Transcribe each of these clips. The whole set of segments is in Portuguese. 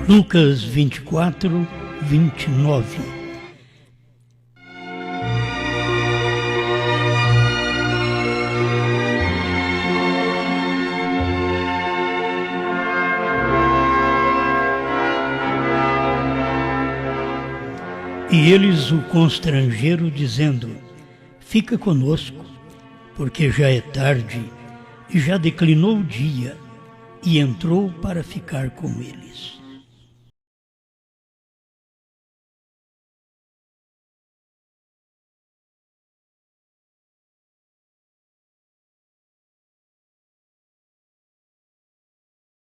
Lucas 24, 29. E eles o constrangeram, dizendo: fica conosco, porque já é tarde e já declinou o dia. E entrou para ficar com eles.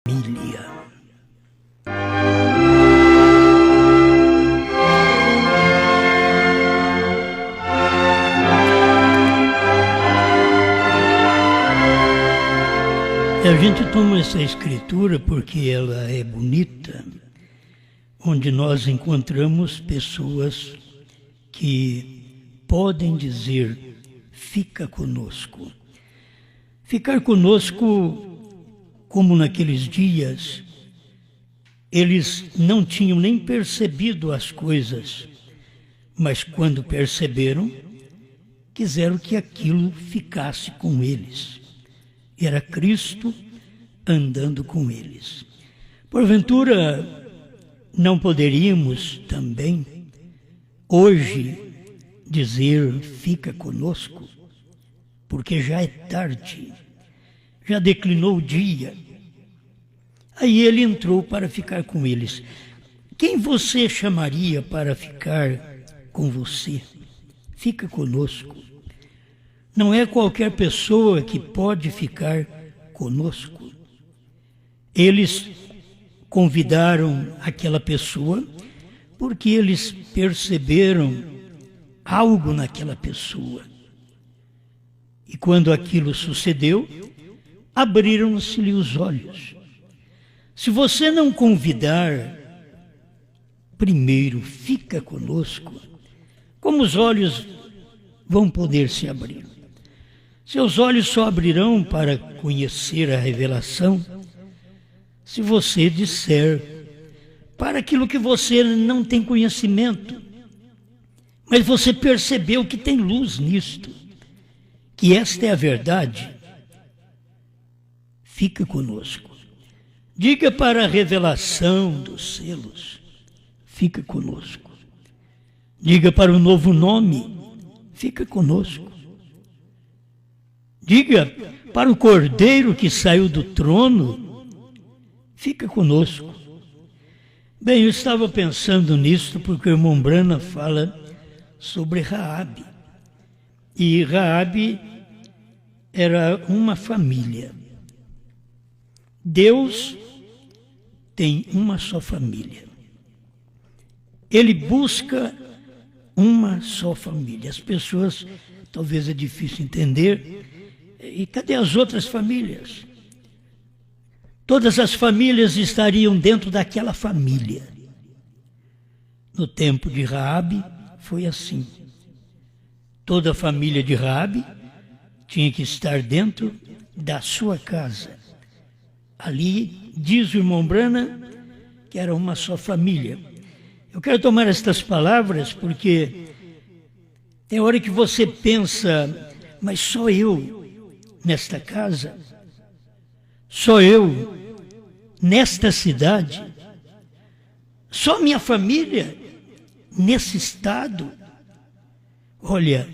Família. A gente toma essa escritura porque ela é bonita, onde nós encontramos pessoas que podem dizer: fica conosco. Ficar conosco, como naqueles dias, eles não tinham nem percebido as coisas, mas quando perceberam, quiseram que aquilo ficasse com eles. Era Cristo andando com eles. Porventura, não poderíamos também, hoje, dizer: fica conosco, porque já é tarde, já declinou o dia. Aí ele entrou para ficar com eles. Quem você chamaria para ficar com você? Fica conosco. Não é qualquer pessoa que pode ficar conosco. Eles convidaram aquela pessoa porque eles perceberam algo naquela pessoa. E quando aquilo sucedeu, abriram-se-lhe os olhos. Se você não convidar, primeiro fica conosco, como os olhos vão poder se abrir? Seus olhos só abrirão para conhecer a revelação se você disser para aquilo que você não tem conhecimento, mas você percebeu que tem luz nisto, que esta é a verdade. Fica conosco. Diga para a revelação dos selos: fica conosco. Diga para o novo nome: fica conosco. Diga para o Cordeiro que saiu do trono: fica conosco. Bem, eu estava pensando nisso porque o irmão Brana fala sobre Raabe. E Raabe era uma família. Deus tem uma só família. Ele busca uma só família. As pessoas, talvez é difícil entender. E cadê as outras famílias? Todas as famílias estariam dentro daquela família. No tempo de Raabe foi assim. Toda a família de Raabe tinha que estar dentro da sua casa. Ali diz o irmão Brana que era uma só família. Eu quero tomar estas palavras porque tem hora que você pensa: mas só eu nesta casa? Só eu nesta cidade? Só minha família nesse estado? Olha,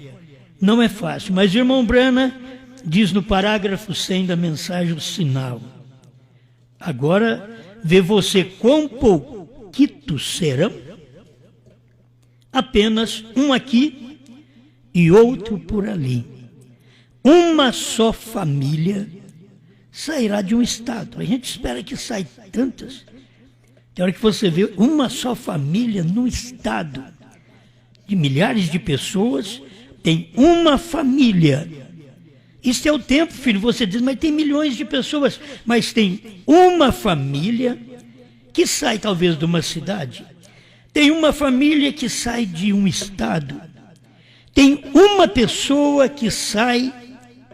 não é fácil, mas o irmão Brana diz no parágrafo 100 da mensagem o sinal. Agora, vê você quão pouquitos serão? Apenas um aqui e outro por ali. Uma só família sairá de um estado. A gente espera que saia tantas. Tem hora que você vê uma só família num estado de milhares de pessoas, tem uma família. Isso é o tempo, filho. Você diz: mas tem milhões de pessoas. Mas tem uma família que sai talvez de uma cidade. Tem uma família que sai de um estado. Tem uma pessoa que sai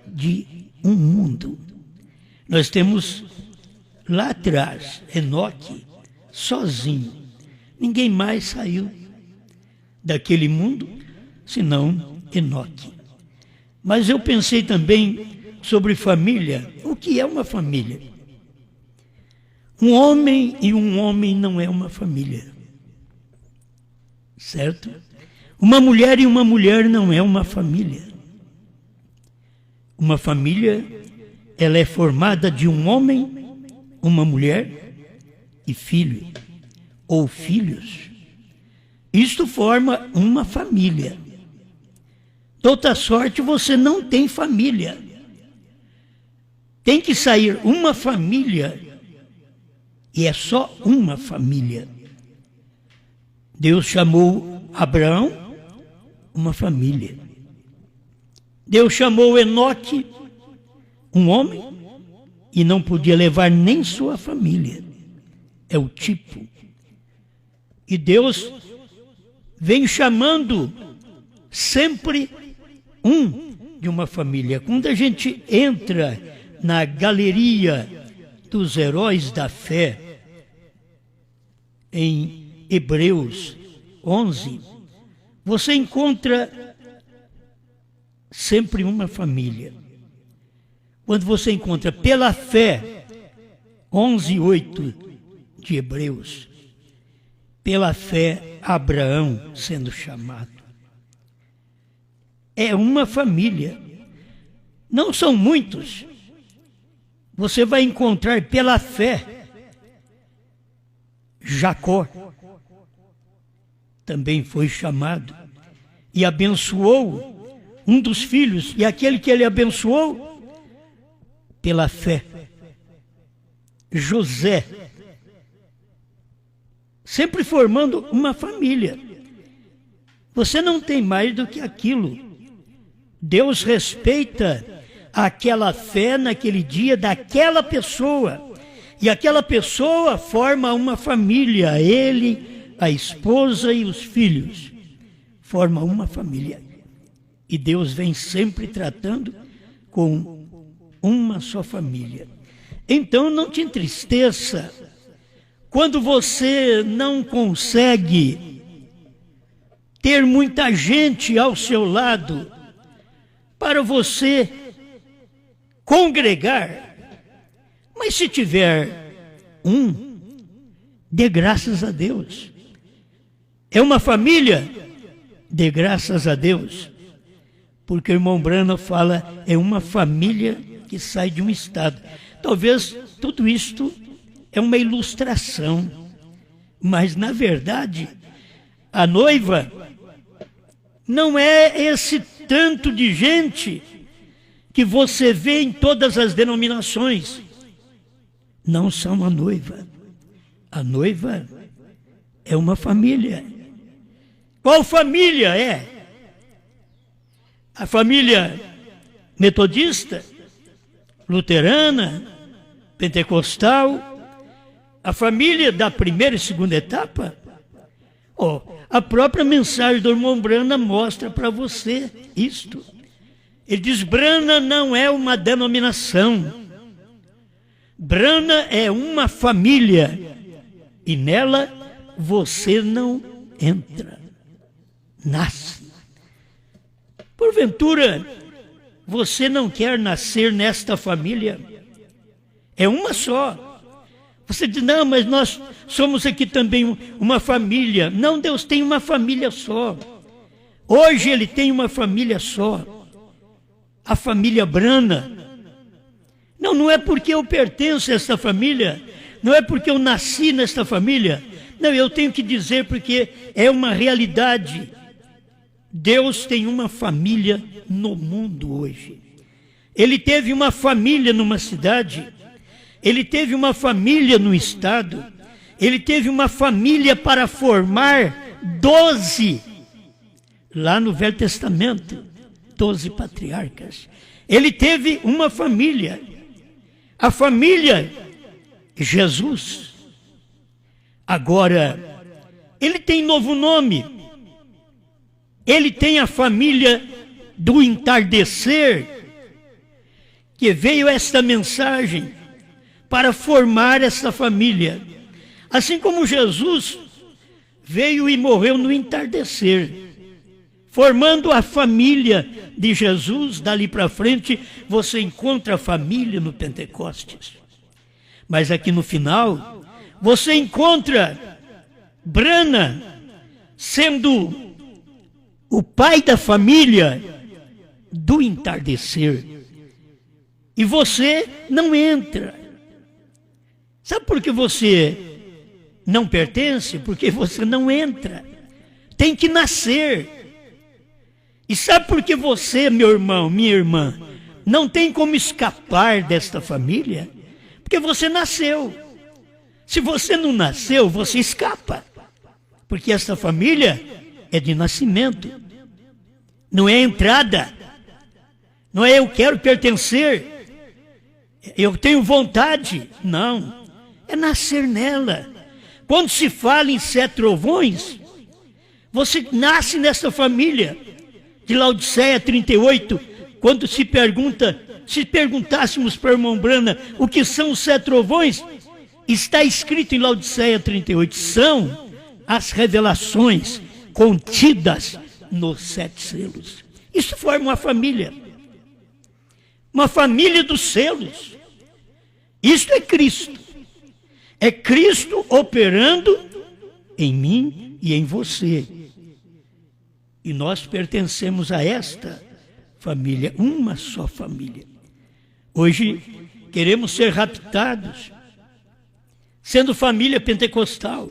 de um mundo. Nós temos lá atrás Enoque, sozinho. Ninguém mais saiu daquele mundo, senão Enoque. Mas eu pensei também sobre família. O que é uma família? Um homem e um homem não é uma família, certo? Uma mulher e uma mulher não é uma família. Uma família, ela é formada de um homem, uma mulher e filho, ou filhos. Isto forma uma família. De outra sorte, você não tem família. Tem que sair uma família, e é só uma família. Deus chamou Abraão uma família. Deus chamou Enoque um homem e não podia levar nem sua família. É o tipo. E Deus vem chamando sempre de uma família. Quando a gente entra na galeria dos heróis da fé, em Hebreus 11, você encontra sempre uma família. Quando você encontra pela fé, 11:8 de Hebreus, pela fé Abraão sendo chamado. É uma família. Não são muitos. Você vai encontrar pela fé Jacó. Também foi chamado e abençoou um dos filhos. E aquele que ele abençoou, pela fé, José. Sempre formando uma família. Você não tem mais do que aquilo. Deus respeita aquela fé naquele dia daquela pessoa. E aquela pessoa forma uma família. Ele, a esposa e os filhos formam uma família. E Deus vem sempre tratando com uma só família. Então não te entristeça quando você não consegue ter muita gente ao seu lado para você congregar. Mas se tiver dê graças a Deus. É uma família? Dê graças a Deus. Porque o irmão Branham fala, é uma família que sai de um estado. Talvez tudo isto é uma ilustração, mas na verdade, a noiva não é esse tanto de gente que você vê em todas as denominações. Não são a noiva. A noiva é uma família. Qual família é? A família metodista, luterana, pentecostal, a família da primeira e segunda etapa? A própria mensagem do irmão Branham mostra para você isto. Ele diz, Branham não é uma denominação. Branham é uma família. E nela você não entra. Nasce. Porventura, você não quer nascer nesta família? É uma só. Você diz, não, mas nós somos aqui também uma família. Não, Deus tem uma família só. Hoje Ele tem uma família só. A família Branham. Não é porque eu pertenço a esta família. Não é porque eu nasci nesta família. Não, eu tenho que dizer porque é uma realidade. Deus tem uma família no mundo hoje. Ele teve uma família numa cidade. Ele teve uma família no estado. Ele teve uma família para formar 12. Lá no Velho Testamento, 12 patriarcas. Ele teve uma família. A família Jesus. Agora, ele tem novo nome. Ele tem a família do entardecer, que veio esta mensagem para formar esta família. Assim como Jesus veio e morreu no entardecer, formando a família de Jesus. Dali para frente você encontra a família no Pentecostes. Mas aqui no final você encontra Brana sendo o pai da família do entardecer. E você não entra. Sabe por que você não pertence? Porque você não entra. Tem que nascer. E sabe por que você, meu irmão, minha irmã, não tem como escapar desta família? Porque você nasceu. Se você não nasceu, você escapa. Porque esta família é de nascimento. Não é entrada. Não é eu quero pertencer. Eu tenho vontade. Não. É nascer nela. Quando se fala em 7 trovões, você nasce nessa família. De Laodiceia 38, quando se perguntássemos para o irmão Brana o que são os 7 trovões, está escrito em Laodiceia 38, são as revelações contidas nos 7 selos. Isso forma uma família dos selos. Isto é Cristo. É Cristo operando em mim e em você. E nós pertencemos a esta família, uma só família. Hoje queremos ser raptados, sendo família pentecostal.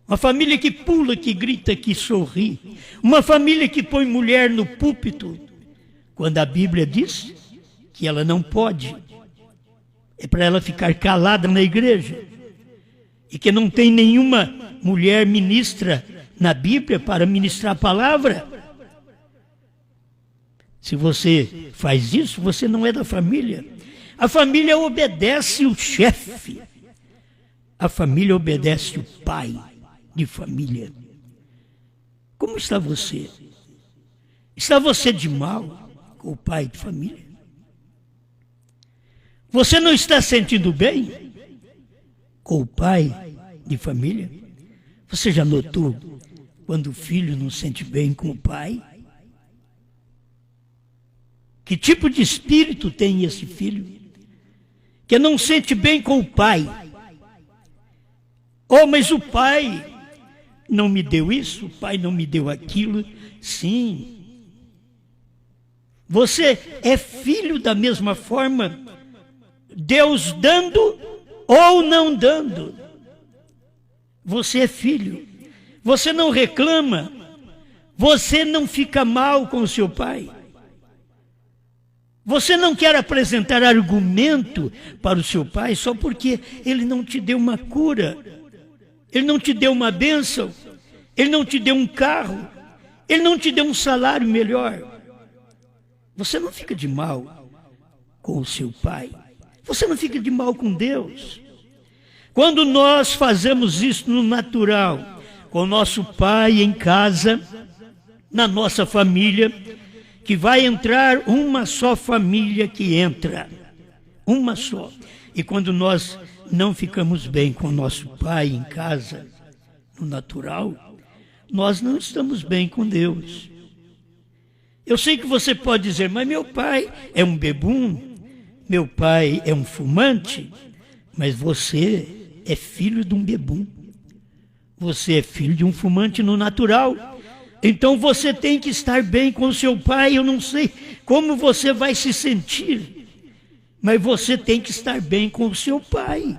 Uma família que pula, que grita, que sorri. Uma família que põe mulher no púlpito, quando a Bíblia diz que ela não pode. É para ela ficar calada na igreja. E que não tem nenhuma mulher ministra na Bíblia para ministrar a palavra. Se você faz isso, você não é da família. A família obedece o chefe. A família obedece o pai de família. Como está você? Está você de mal com o pai de família? Você não está sentindo bem com o pai de família? Você já notou quando o filho não sente bem com o pai? Que tipo de espírito tem esse filho? Que não sente bem com o pai. Oh, mas o pai não me deu isso, o pai não me deu aquilo. Sim. Você é filho da mesma forma, Deus dando ou não dando. Você é filho. Você não reclama. Você não fica mal com o seu pai. Você não quer apresentar argumento para o seu pai só porque ele não te deu uma cura. Ele não te deu uma bênção. Ele não te deu um carro. Ele não te deu um salário melhor. Você não fica de mal com o seu pai. Você não fica de mal com Deus. Quando nós fazemos isso no natural, com o nosso pai em casa, na nossa família, que vai entrar uma só família que entra, uma só. E quando nós não ficamos bem com o nosso pai em casa, no natural, nós não estamos bem com Deus. Eu sei que você pode dizer, mas meu pai é um bebum, meu pai é um fumante, mas você é filho de um bebum. Você é filho de um fumante no natural. Então você tem que estar bem com o seu pai. Eu não sei como você vai se sentir, mas você tem que estar bem com o seu pai.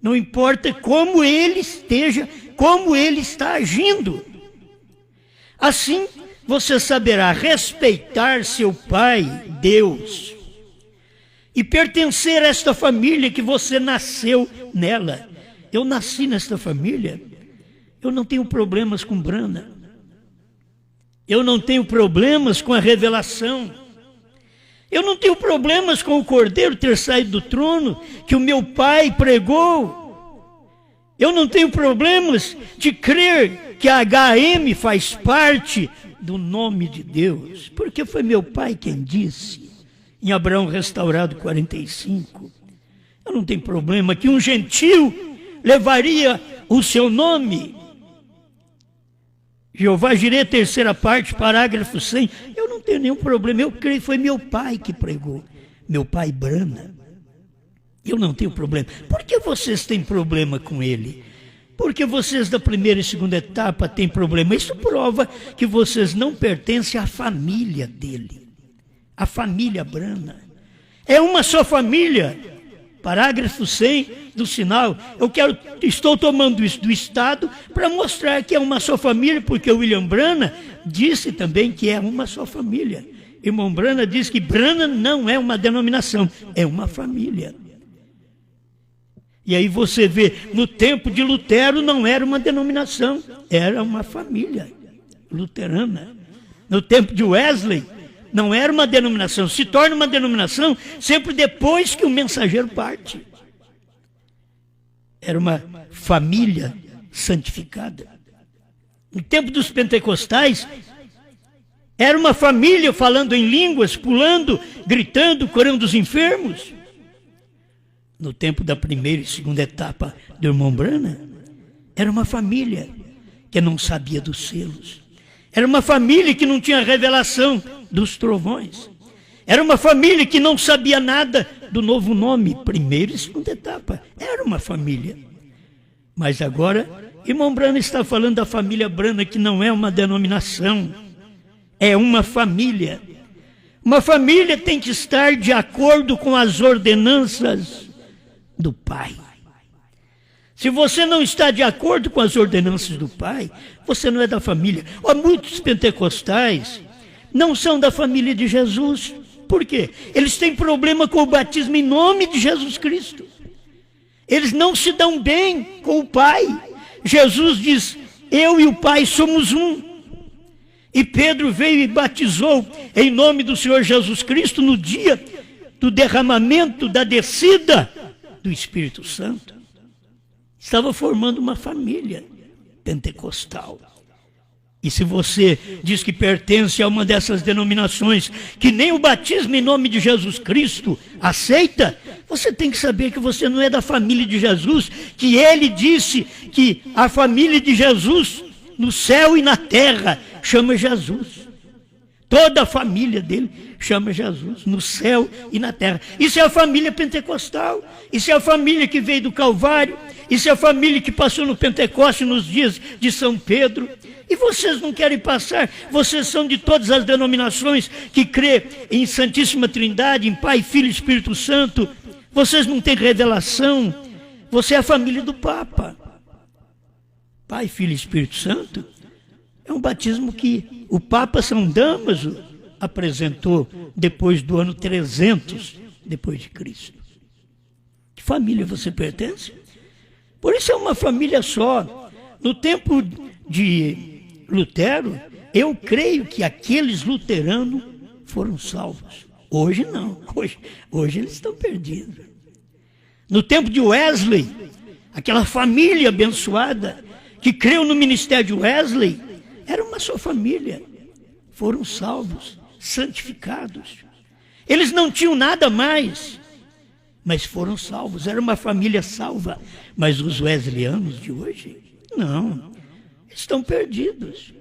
Não importa como ele esteja, como ele está agindo. Assim, você saberá respeitar seu pai, Deus, e pertencer a esta família que você nasceu nela. Eu nasci nesta família. Eu não tenho problemas com Brana. Eu não tenho problemas com a revelação. Eu não tenho problemas com o Cordeiro ter saído do trono que o meu pai pregou. Eu não tenho problemas de crer que a HM faz parte do nome de Deus, porque foi meu pai quem disse, em Abraão Restaurado 45. Eu não tenho problema que um gentil levaria o seu nome. Jeová Jireh, terceira parte, parágrafo 100. Eu não tenho nenhum problema, eu creio que foi meu pai que pregou, meu pai Brana. Eu não tenho problema. Por que vocês têm problema com ele? Porque vocês da primeira e segunda etapa têm problema. Isso prova que vocês não pertencem à família dele, a família Brana. É uma só família. Parágrafo 100 do sinal. Estou tomando isso do Estado para mostrar que é uma só família, porque o William Brana disse também que é uma só família. Irmão Brana diz que Brana não é uma denominação, é uma família. E aí você vê, no tempo de Lutero não era uma denominação, era uma família luterana. No tempo de Wesley não era uma denominação, se torna uma denominação sempre depois que o mensageiro parte. Era uma família santificada. No tempo dos pentecostais, era uma família falando em línguas, pulando, gritando, curando os enfermos. No tempo da primeira e segunda etapa do irmão Brana, era uma família que não sabia dos selos. Era uma família que não tinha revelação dos trovões. Era uma família que não sabia nada do novo nome, primeira e segunda etapa. Era uma família. Mas agora, irmão Brana está falando da família Brana, que não é uma denominação, é uma família. Uma família tem que estar de acordo com as ordenanças do Pai. Se você não está de acordo com as ordenanças do Pai, você não é da família. Muitos pentecostais não são da família de Jesus. Por quê? Eles têm problema com o batismo em nome de Jesus Cristo. Eles não se dão bem com o Pai. Jesus diz, eu e o Pai somos um. E Pedro veio e batizou em nome do Senhor Jesus Cristo no dia do derramamento, da descida do Espírito Santo. Estava formando uma família pentecostal. E se você diz que pertence a uma dessas denominações que nem o batismo em nome de Jesus Cristo aceita, você tem que saber que você não é da família de Jesus, que ele disse que a família de Jesus no céu e na terra chama Jesus. Toda a família dele chama Jesus, no céu e na terra. Isso é a família pentecostal, isso é a família que veio do Calvário, isso é a família que passou no Pentecoste nos dias de São Pedro. E vocês não querem passar, vocês são de todas as denominações que crê em Santíssima Trindade, em Pai, Filho e Espírito Santo. Vocês não têm revelação, você é a família do Papa. Pai, Filho e Espírito Santo é um batismo que o Papa São Damaso apresentou depois do ano 300 depois de Cristo. Que família você pertence? Por isso é uma família só. No tempo de Lutero, eu creio que aqueles luteranos foram salvos. Hoje não, hoje eles estão perdidos. No tempo de Wesley, aquela família abençoada que creu no ministério de Wesley, era uma só família, foram salvos, santificados. Eles não tinham nada mais, mas foram salvos, era uma família salva. Mas os wesleyanos de hoje, não, estão perdidos.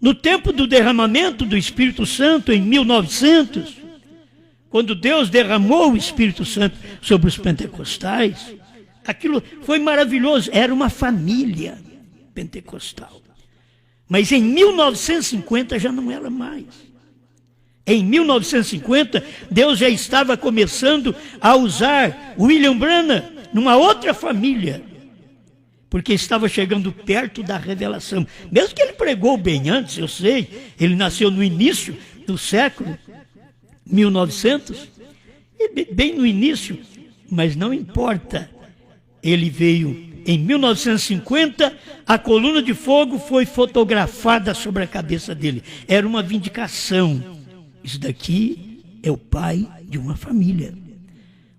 No tempo do derramamento do Espírito Santo, em 1900, quando Deus derramou o Espírito Santo sobre os pentecostais, aquilo foi maravilhoso, era uma família pentecostal. Mas em 1950 já não era mais. Em 1950, Deus já estava começando a usar William Branham numa outra família, porque estava chegando perto da revelação. Mesmo que ele pregou bem antes, eu sei, ele nasceu no início do século 1900, bem no início, mas não importa. Ele veio em 1950, a coluna de fogo foi fotografada sobre a cabeça dele. Era uma vindicação. Isso daqui é o pai de uma família.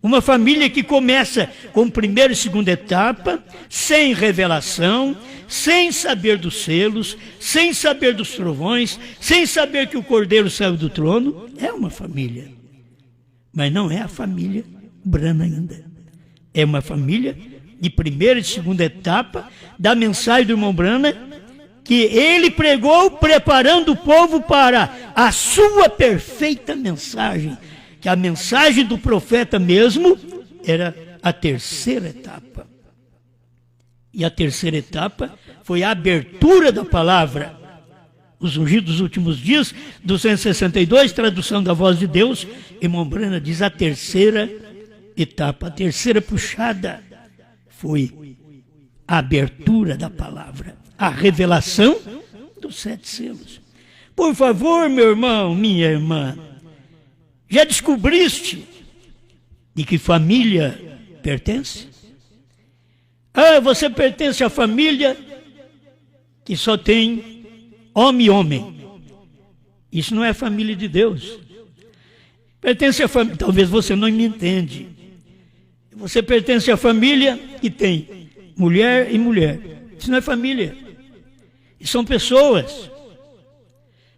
Uma família que começa com primeira e segunda etapa, sem revelação, sem saber dos selos, sem saber dos trovões, sem saber que o Cordeiro saiu do trono. É uma família. Mas não é a família Branham ainda. É uma família de primeira e segunda etapa da mensagem do irmão Branham, que ele pregou preparando o povo para a sua perfeita mensagem, que a mensagem do profeta mesmo era a terceira etapa. E a terceira etapa foi a abertura da palavra. Os ungidos dos últimos dias, 262, tradução da voz de Deus, irmão Branham diz a terceira etapa, a terceira puxada foi a abertura da palavra, a revelação dos 7 selos. Por favor, meu irmão, minha irmã, já descobriste de que família pertence? Ah, você pertence à família que só tem homem e homem. Isso não é a família de Deus. Pertence à família, talvez você não me entende. Você pertence à família que tem mulher e mulher. Isso não é família. Isso são pessoas.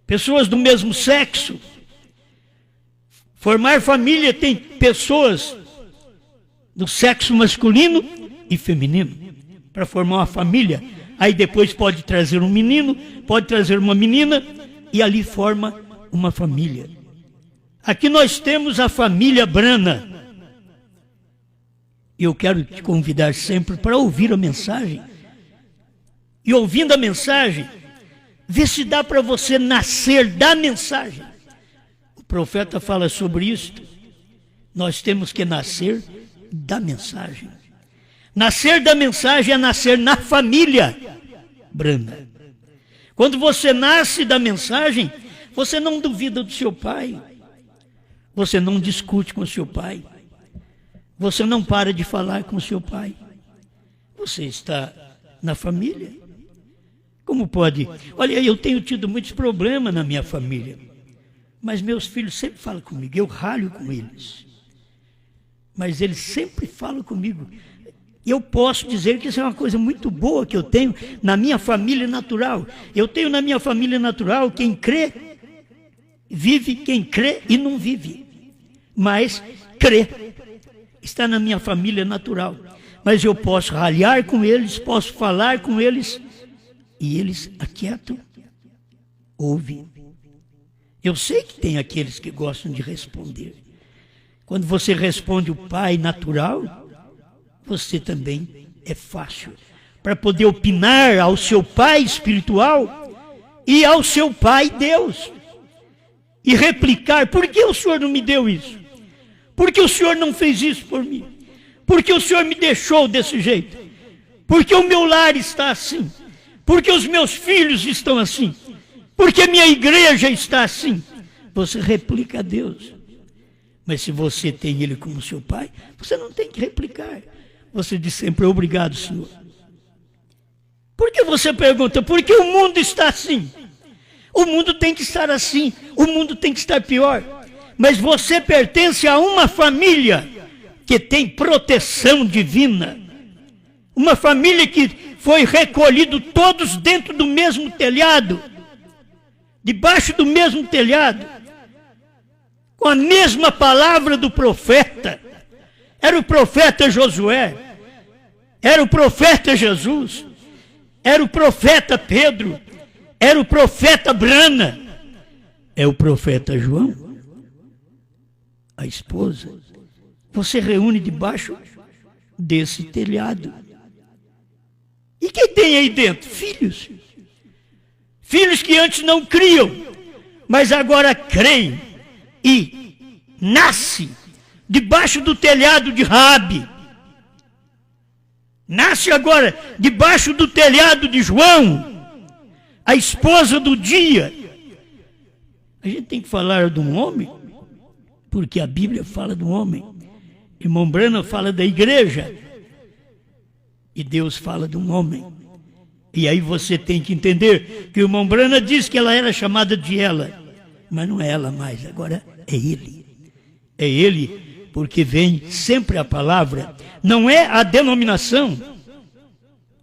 Pessoas do mesmo sexo. Formar família tem pessoas do sexo masculino e feminino. Para formar uma família. Aí depois pode trazer um menino, pode trazer uma menina, e ali forma uma família. Aqui nós temos a família Branham. Eu quero te convidar sempre para ouvir a mensagem. E ouvindo a mensagem, vê se dá para você nascer da mensagem. O profeta fala sobre isto. Nós temos que nascer da mensagem. Nascer da mensagem é nascer na família Branham. Quando você nasce da mensagem, você não duvida do seu pai. Você não discute com o seu pai. Você não para de falar com o seu pai. Você está na família. Como pode? Olha, eu tenho tido muitos problemas na minha família. Mas meus filhos sempre falam comigo. Eu ralho com eles. Mas eles sempre falam comigo. Eu posso dizer que isso é uma coisa muito boa que eu tenho na minha família natural. Eu tenho na minha família natural quem crê, vive, quem crê e não vive. Mas crê. Está na minha família natural. Mas eu posso ralhar com eles, posso falar com eles, e eles aquietam, ouvem. Eu sei que tem aqueles que gostam de responder. Quando você responde o pai natural, você também é fácil para poder opinar ao seu pai espiritual e ao seu pai Deus. E replicar, por que o Senhor não me deu isso? Por que o Senhor não fez isso por mim? Por que o Senhor me deixou desse jeito? Por que o meu lar está assim? Por que os meus filhos estão assim? Por que minha igreja está assim? Você replica a Deus. Mas se você tem Ele como seu pai, você não tem que replicar. Você diz sempre, obrigado, Senhor. Por que você pergunta, por que o mundo está assim? O mundo tem que estar assim, o mundo tem que estar pior. Mas você pertence a uma família que tem proteção divina. Uma família que foi recolhido todos dentro do mesmo telhado. Debaixo do mesmo telhado. Com a mesma palavra do profeta. Era o profeta Josué, era o profeta Jesus, era o profeta Pedro, era o profeta Branham, é o profeta João, a esposa. Você reúne debaixo desse telhado. E quem tem aí dentro? Filhos. Filhos que antes não criam, mas agora creem e nascem debaixo do telhado de Raabe. Nasce agora debaixo do telhado de João, a esposa do dia. A gente tem que falar de um homem, porque a Bíblia fala do homem. Irmão Branham fala da igreja. E Deus fala de um homem. E aí você tem que entender que o irmão Branham diz que ela era chamada de ela. Mas não é ela mais, agora é ele. É ele. Porque vem sempre a palavra, não é a denominação,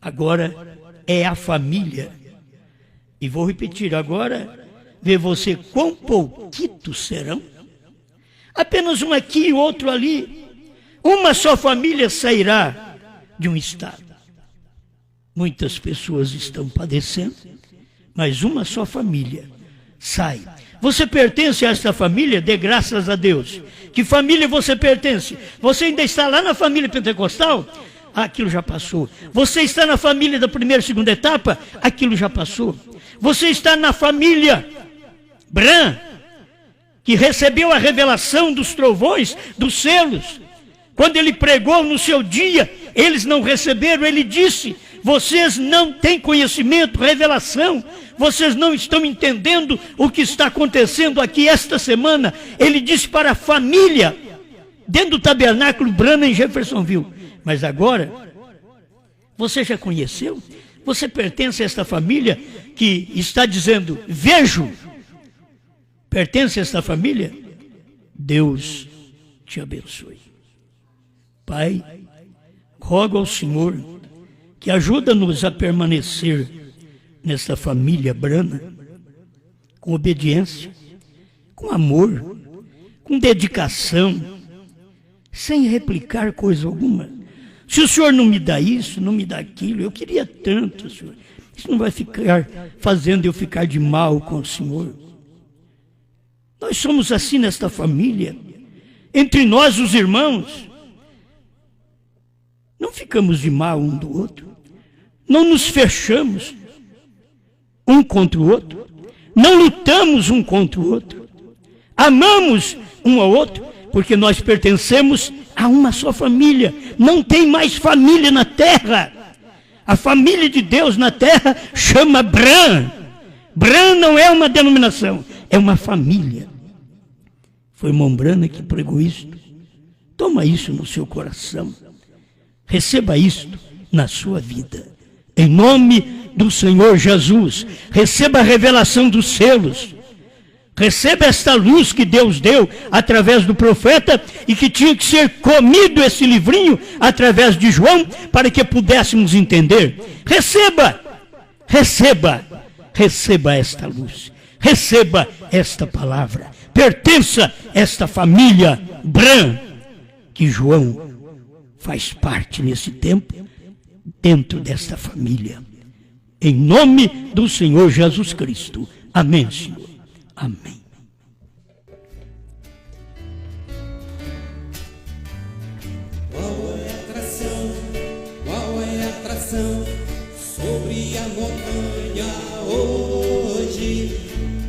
agora é a família. E vou repetir, agora, vê você quão pouquitos serão, apenas um aqui e outro ali, uma só família sairá de um estado. Muitas pessoas estão padecendo, mas uma só família sai. Você pertence a esta família? Dê graças a Deus. Que família você pertence? Você ainda está lá na família pentecostal? Aquilo já passou. Você está na família da primeira e segunda etapa? Aquilo já passou. Você está na família Bran, que recebeu a revelação dos trovões, dos selos. Quando ele pregou no seu dia, eles não receberam. Ele disse: vocês não têm conhecimento, revelação, vocês não estão entendendo o que está acontecendo aqui esta semana. Ele disse para a família, dentro do tabernáculo Brana em Jeffersonville. Mas agora, você já conheceu? Você pertence a esta família que está dizendo: vejo. Pertence a esta família? Deus te abençoe. Pai, rogo ao Senhor que ajuda-nos a permanecer nesta família Brana, com obediência, com amor, com dedicação, sem replicar coisa alguma. Se o Senhor não me dá isso, não me dá aquilo, eu queria tanto, Senhor. Isso não vai ficar fazendo eu ficar de mal com o Senhor. Nós somos assim nesta família. Entre nós, os irmãos, não ficamos de mal um do outro. Não nos fechamos um contra o outro. Não lutamos um contra o outro. Amamos um ao outro, porque nós pertencemos a uma só família. Não tem mais família na terra. A família de Deus na terra chama Bran. Bran não é uma denominação, é uma família. Foi irmão Brana que pregou isto. Toma isso no seu coração. Receba isto na sua vida. Em nome do Senhor Jesus. Receba a revelação dos selos. Receba esta luz que Deus deu através do profeta e que tinha que ser comido esse livrinho através de João para que pudéssemos entender. Receba, receba, receba esta luz. Receba esta palavra. Pertença a esta família Bran, que João faz parte nesse tempo, dentro desta família. Em nome do Senhor Jesus Cristo. Amém, Senhor. Amém. Qual é a atração sobre a montanha hoje?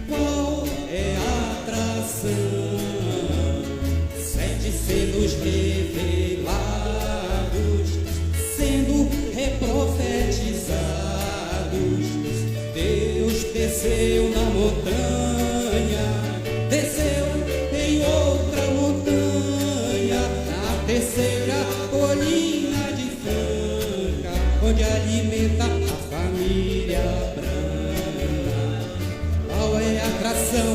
Qual é a atração? 7 selos revelados, sendo reprofetizados. Deus desceu na montanha, desceu em outra montanha, na terceira colina de Franca, onde alimenta a família Brana. Qual é a atração?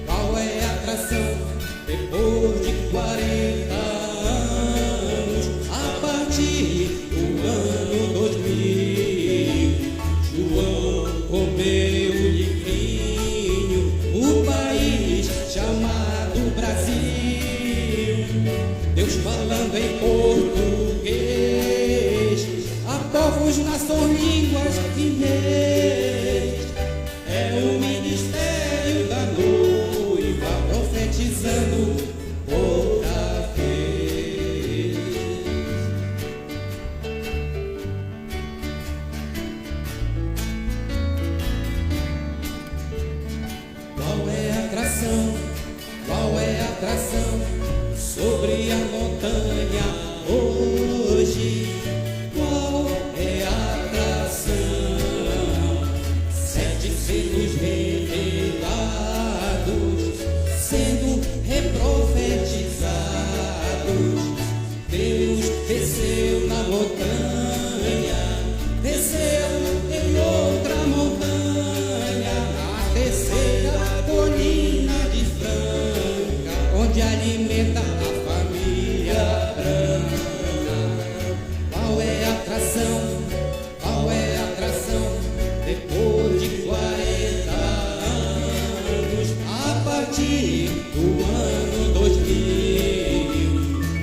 Qual é a atração? Depois de 40 anos, a partir do ano 2000, João comeu o livrinho, o país chamado Brasil. Deus falando em português, a povos, nações, línguas e reis. É o ministério da noiva profetizando outra vez. Qual é a atração? Qual é a atração sobre a montanha hoje? Qual é a atração? 7 selos revelados, sendo reprofetizados. Deus desceu na montanha, desceu em outra montanha, na terceira colina de Franca, onde alimenta a família Brana. Qual é a atração? Qual é a atração? Depois de 40 anos, a partir do ano 2000,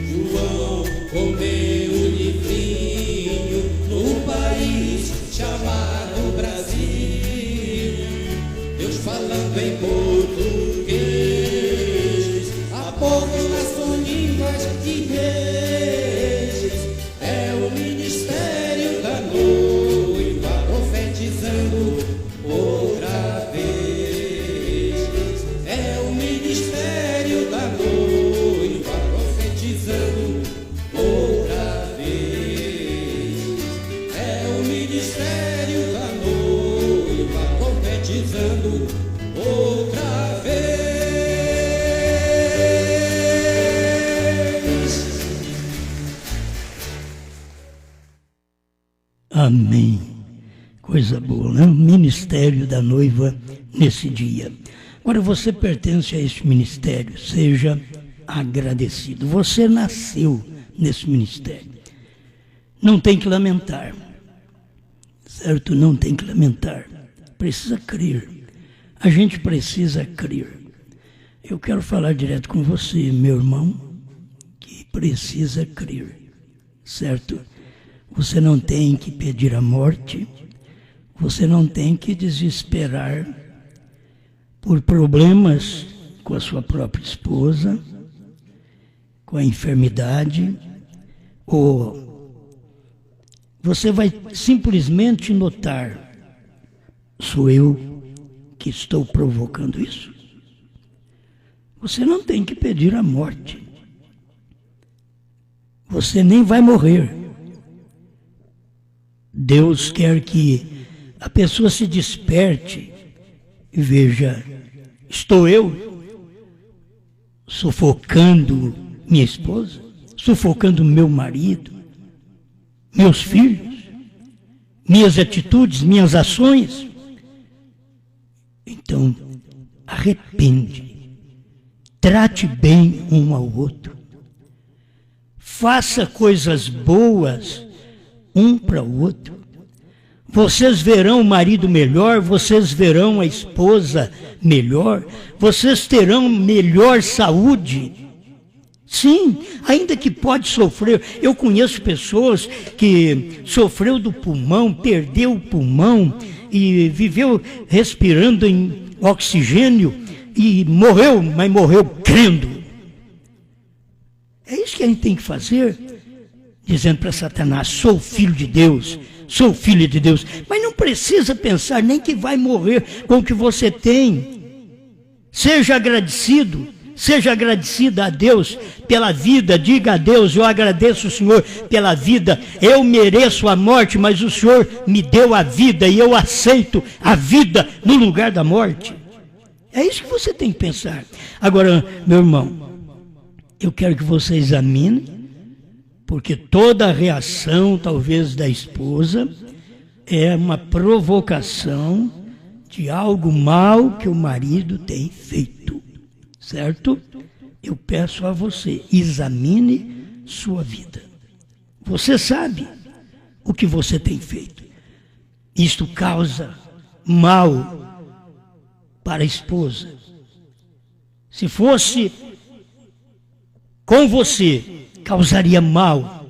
João comeu o livrinho, Amém. Coisa boa, né? O ministério da noiva nesse dia. Agora você pertence a este ministério, seja agradecido. Você nasceu nesse ministério. Não tem que lamentar, certo? Não tem que lamentar. Precisa crer. A gente precisa crer. Eu quero falar direto com você, meu irmão, que precisa crer, certo? Você não tem que pedir a morte, você não tem que desesperar por problemas com a sua própria esposa, com a enfermidade, ou você vai simplesmente notar, sou eu que estou provocando isso? Você não tem que pedir a morte. Você nem vai morrer. Deus quer que a pessoa se desperte e veja, estou eu sufocando minha esposa, sufocando meu marido, meus filhos, minhas atitudes, minhas ações. Então, arrepende. Trate bem um ao outro. Faça coisas boas um para o outro. Vocês verão o marido melhor, vocês verão a esposa melhor, vocês terão melhor saúde. Sim, ainda que pode sofrer. Eu conheço pessoas que sofreu do pulmão, perdeu o pulmão e viveu respirando em oxigênio e morreu, mas morreu crendo. É isso que a gente tem que fazer, dizendo para Satanás, sou filho de Deus, sou filho de Deus. Mas não precisa pensar nem que vai morrer com o que você tem. Seja agradecido, seja agradecida a Deus pela vida. Diga a Deus, eu agradeço o Senhor pela vida. Eu mereço a morte, mas o Senhor me deu a vida e eu aceito a vida no lugar da morte. É isso que você tem que pensar. Agora, meu irmão, eu quero que você examine, porque toda a reação, talvez, da esposa é uma provocação de algo mal que o marido tem feito, certo? Eu peço a você, examine sua vida. Você sabe o que você tem feito. Isto causa mal para a esposa. Se fosse com você, causaria mal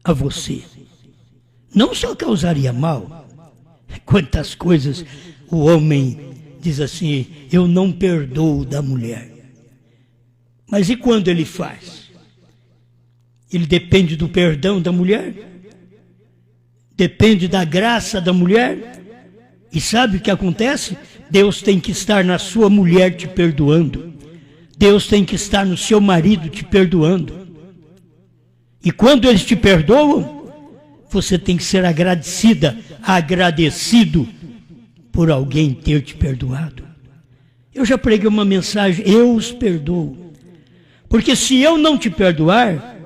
a você. Não só causaria mal, quantas coisas o homem diz assim, eu não perdoo da mulher. Mas e quando ele faz? Ele depende do perdão da mulher? Depende da graça da mulher? E sabe o que acontece? Deus tem que estar na sua mulher te perdoando. Deus tem que estar no seu marido te perdoando. E quando eles te perdoam, você tem que ser agradecida, agradecido por alguém ter te perdoado. Eu já preguei uma mensagem, eu os perdoo. Porque se eu não te perdoar,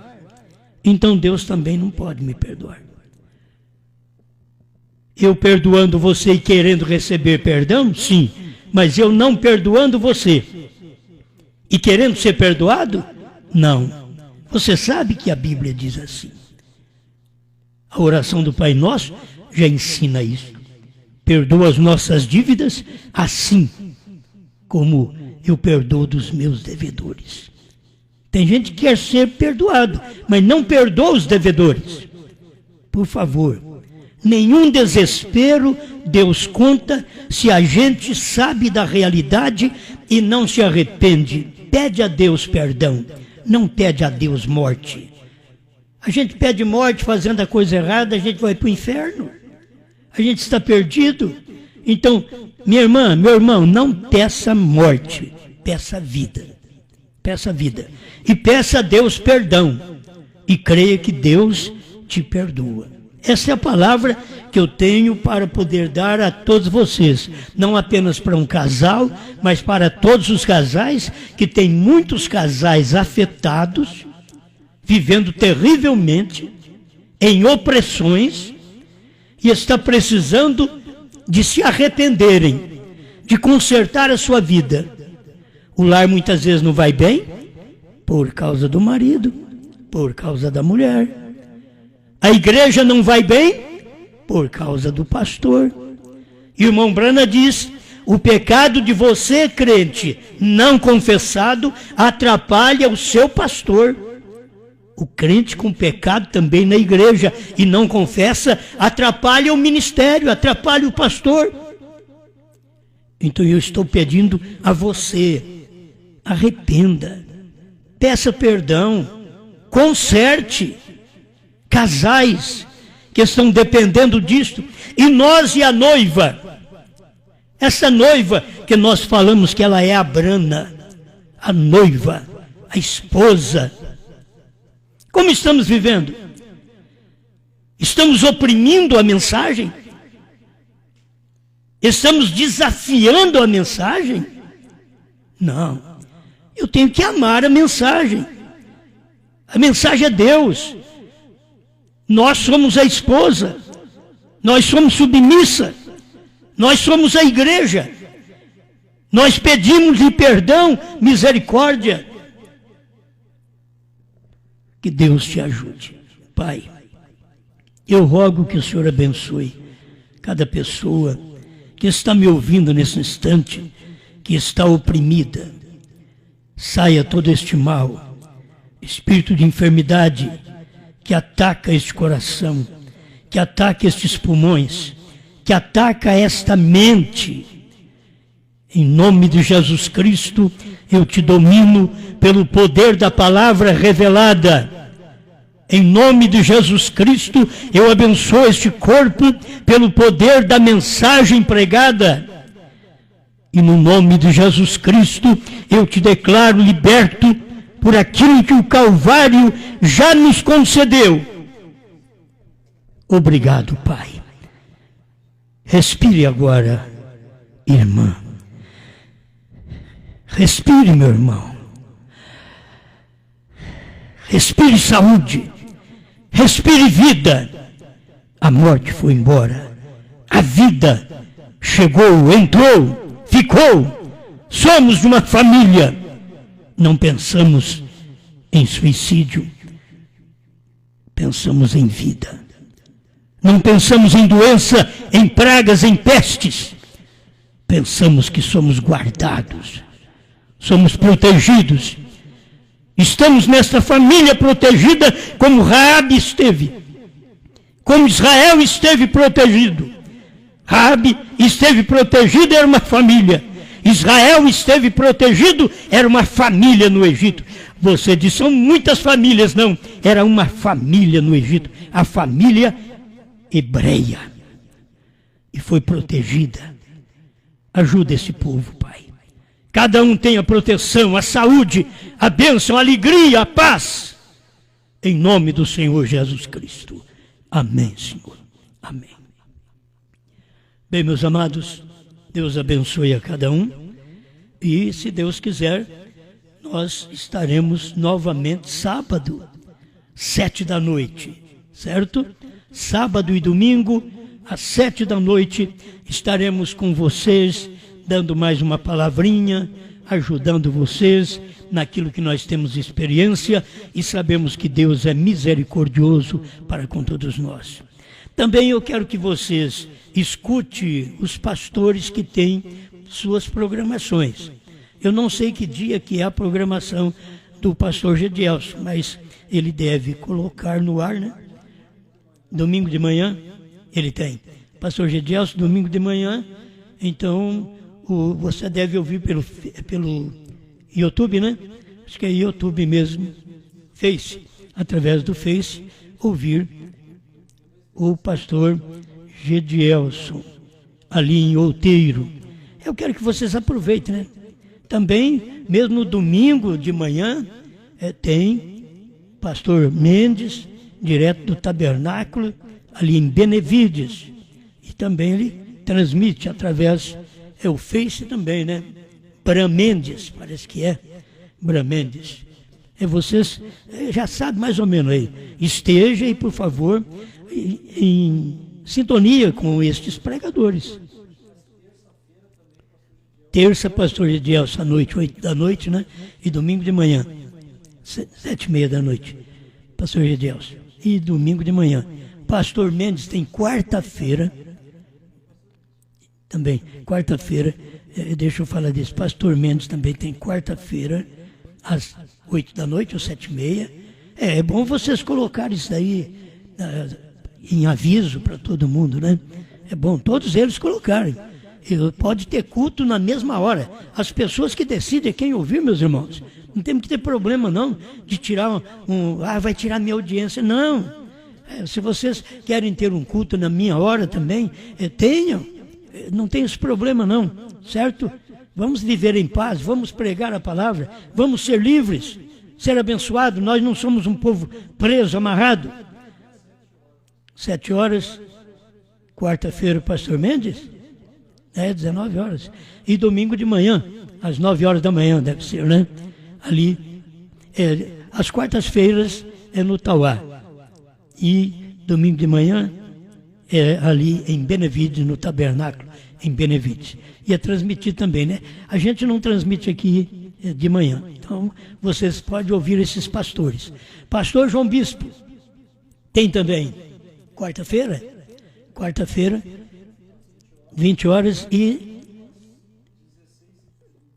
então Deus também não pode me perdoar. Eu perdoando você e querendo receber perdão? Sim. Mas eu não perdoando você e querendo ser perdoado? Não. Você sabe que a Bíblia diz assim. A oração do Pai Nosso já ensina isso. Perdoa as nossas dívidas assim como eu perdoo dos meus devedores. Tem gente que quer ser perdoado, mas não perdoa os devedores. Por favor, nenhum desespero Deus conta se a gente sabe da realidade e não se arrepende. Pede a Deus perdão, não pede a Deus morte. A gente pede morte fazendo a coisa errada, a gente vai para o inferno. A gente está perdido. Então, minha irmã, meu irmão, não peça morte, peça vida. Peça vida. E peça a Deus perdão. E creia que Deus te perdoa. Essa é a palavra que eu tenho para poder dar a todos vocês. Não apenas para um casal, mas para todos os casais, que tem muitos casais afetados, vivendo terrivelmente, em opressões, e está precisando de se arrependerem, de consertar a sua vida. O lar muitas vezes não vai bem por causa do marido, por causa da mulher. A igreja não vai bem por causa do pastor. E o irmão Brana diz: o pecado de você, crente, não confessado, atrapalha o seu pastor. O crente com pecado também na igreja e não confessa, atrapalha o ministério, atrapalha o pastor. Então eu estou pedindo a você, arrependa, peça perdão, conserte. Casais que estão dependendo disto, e nós e a noiva, essa noiva que nós falamos que ela é a Brana, a noiva, a esposa. Como estamos vivendo? Estamos oprimindo a mensagem? Estamos desafiando a mensagem? Não. Eu tenho que amar a mensagem. A mensagem é Deus. Nós somos a esposa. Nós somos submissa. Nós somos a igreja. Nós pedimos-lhe perdão, misericórdia. Que Deus te ajude. Pai, eu rogo que o Senhor abençoe cada pessoa que está me ouvindo nesse instante, que está oprimida. Saia todo este mal, espírito de enfermidade que ataca este coração, que ataca estes pulmões, que ataca esta mente. Em nome de Jesus Cristo, eu te domino pelo poder da palavra revelada. Em nome de Jesus Cristo, eu abençoo este corpo pelo poder da mensagem pregada. E no nome de Jesus Cristo, eu te declaro liberto por aquilo que o Calvário já nos concedeu. Obrigado, Pai. Respire agora, irmã. Respire, meu irmão. Respire saúde. Respire vida. A morte foi embora. A vida chegou, entrou, ficou. Somos de uma família. Não pensamos em suicídio. Pensamos em vida. Não pensamos em doença, em pragas, em pestes. Pensamos que somos guardados. Somos protegidos. Estamos nesta família protegida como Raabe esteve. Como Israel esteve protegido. Raabe esteve protegido, era uma família. Israel esteve protegido, era uma família no Egito. Você diz, são muitas famílias. Não, era uma família no Egito. A família hebreia. E foi protegida. Ajuda esse povo, Pai. Cada um tem a proteção, a saúde, a bênção, a alegria, a paz. Em nome do Senhor Jesus Cristo. Amém, Senhor. Amém. Bem, meus amados, Deus abençoe a cada um. E, se Deus quiser, nós estaremos novamente sábado, 7 da noite. Certo? Sábado e domingo, às 7 da noite, estaremos com vocês, dando mais uma palavrinha, ajudando vocês naquilo que nós temos experiência e sabemos que Deus é misericordioso para com todos nós. Também eu quero que vocês escutem os pastores que têm suas programações. Eu não sei que dia que é a programação do pastor Gedielson, mas ele deve colocar no ar, né? Domingo de manhã, ele tem. Pastor Gedielson, domingo de manhã, então você deve ouvir pelo YouTube, né? Acho que é YouTube mesmo, Face, através do Face, ouvir o pastor Gedielson, ali em Outeiro. Eu quero que vocês aproveitem, né? Também, mesmo no domingo de manhã, tem pastor Mendes, direto do tabernáculo, ali em Benevides. E também ele transmite através, o Face também, né? Bramendes, parece que é. Bramendes. Vocês já sabem mais ou menos aí. Esteja aí, por favor, em sintonia com estes pregadores. Terça, pastor Edielson, à noite, 8 da noite, né? E domingo de manhã, 7h30 da noite, pastor Edielson. E domingo de manhã. Pastor Mendes tem quarta-feira, também, quarta-feira, deixa eu falar disso, pastor Mendes também tem quarta-feira, às 8 da noite ou 7h30. É bom vocês colocarem isso daí em aviso para todo mundo, né? É bom todos eles colocarem. Pode ter culto na mesma hora. As pessoas que decidem quem ouvir, meus irmãos. Não temos que ter problema não de tirar vai tirar minha audiência. Não. Se vocês querem ter um culto na minha hora também, tenham. Não tem esse problema não, certo? Vamos viver em paz, vamos pregar a palavra, vamos ser livres, ser abençoados. Nós não somos um povo preso, amarrado. 7 horas, quarta-feira, pastor Mendes, 19 horas. E domingo de manhã, às 9 horas da manhã, deve ser, né? Ali, às quartas-feiras é no Tauá. E domingo de manhã é ali em Benevides, no tabernáculo, em Benevides. E é transmitido também, né? A gente não transmite aqui de manhã. Então, vocês podem ouvir esses pastores. Pastor João Bispo tem também quarta-feira, 20 horas e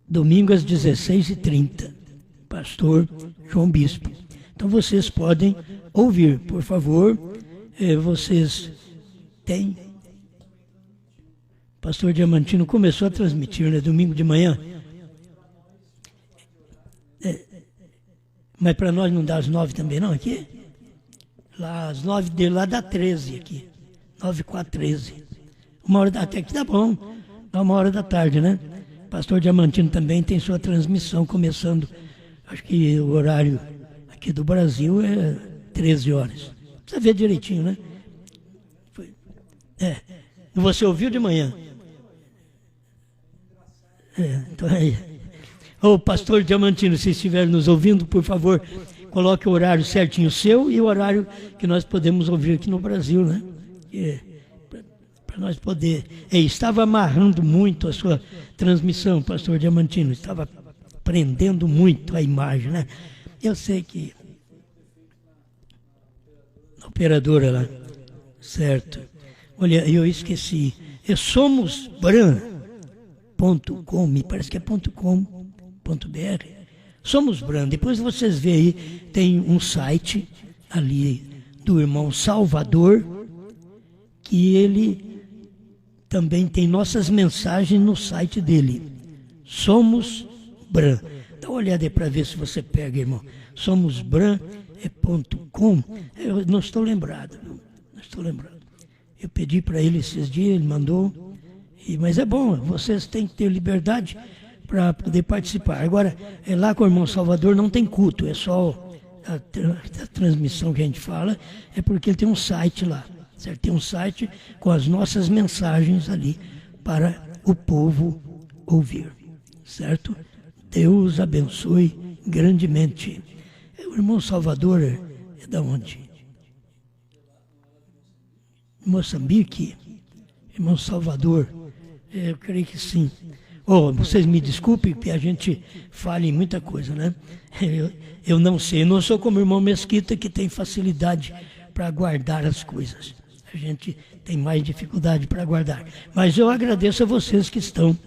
domingo às 16h30. Pastor João Bispo. Então, vocês podem ouvir, por favor. Vocês têm. Pastor Diamantino começou a transmitir, né? Domingo de manhã. Mas para nós não dá às 9 também não aqui? Lá às 9 dele lá dá 13 aqui. 9, 4, 13. 1h até que dá bom. Dá 1h da tarde, né? Pastor Diamantino também tem sua transmissão começando. Acho que o horário aqui do Brasil é 13 horas. Precisa ver direitinho, né? Você ouviu de manhã? Então aí. Ô, pastor Diamantino, se estiver nos ouvindo, por favor, coloque o horário certinho seu e o horário que nós podemos ouvir aqui no Brasil, né? Para nós poder. Estava amarrando muito a sua transmissão, pastor Diamantino, estava prendendo muito a imagem, né? Eu sei que a operadora lá, certo? Olha, eu esqueci. É somosbran.com, me parece que é .com.br. Somos Bran. Depois vocês veem aí, tem um site ali do irmão Salvador, que ele também tem nossas mensagens no site dele. Somos Bran. Dá uma olhada aí para ver se você pega, irmão. Somosbran.com. Eu não estou lembrado. Não estou lembrado. Eu pedi para ele esses dias, ele mandou. Mas é bom, vocês têm que ter liberdade para poder participar. Agora, lá com o irmão Salvador não tem culto, é só a transmissão que a gente fala, é porque ele tem um site lá, certo? Tem um site com as nossas mensagens ali para o povo ouvir, certo? Deus abençoe grandemente. O irmão Salvador é da onde? Moçambique? Irmão Salvador? Eu creio que sim. Vocês me desculpem que a gente fala em muita coisa, né? Eu não sei, eu não sou como o irmão Mesquita que tem facilidade para guardar as coisas. A gente tem mais dificuldade para guardar. Mas eu agradeço a vocês que estão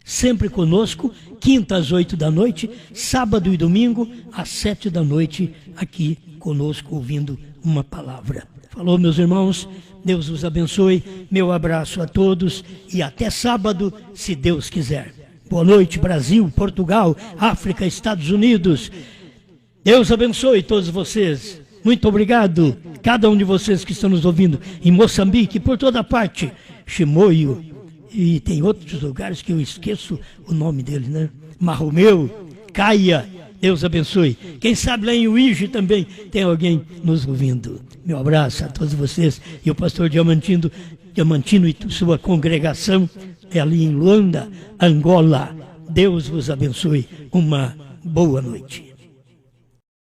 sempre conosco, quinta às 8 da noite, sábado e domingo às 7 da noite, aqui conosco ouvindo uma palavra. Falou, meus irmãos, Deus os abençoe, meu abraço a todos e até sábado, se Deus quiser. Boa noite, Brasil, Portugal, África, Estados Unidos. Deus abençoe todos vocês. Muito obrigado, cada um de vocês que estão nos ouvindo em Moçambique, por toda parte, Chimoio, e tem outros lugares que eu esqueço o nome dele, né? Marromeu, Caia, Deus abençoe. Quem sabe lá em Uíge também tem alguém nos ouvindo. Meu abraço a todos vocês e o pastor Diamantino e sua congregação é ali em Luanda, Angola. Deus vos abençoe. Uma boa noite.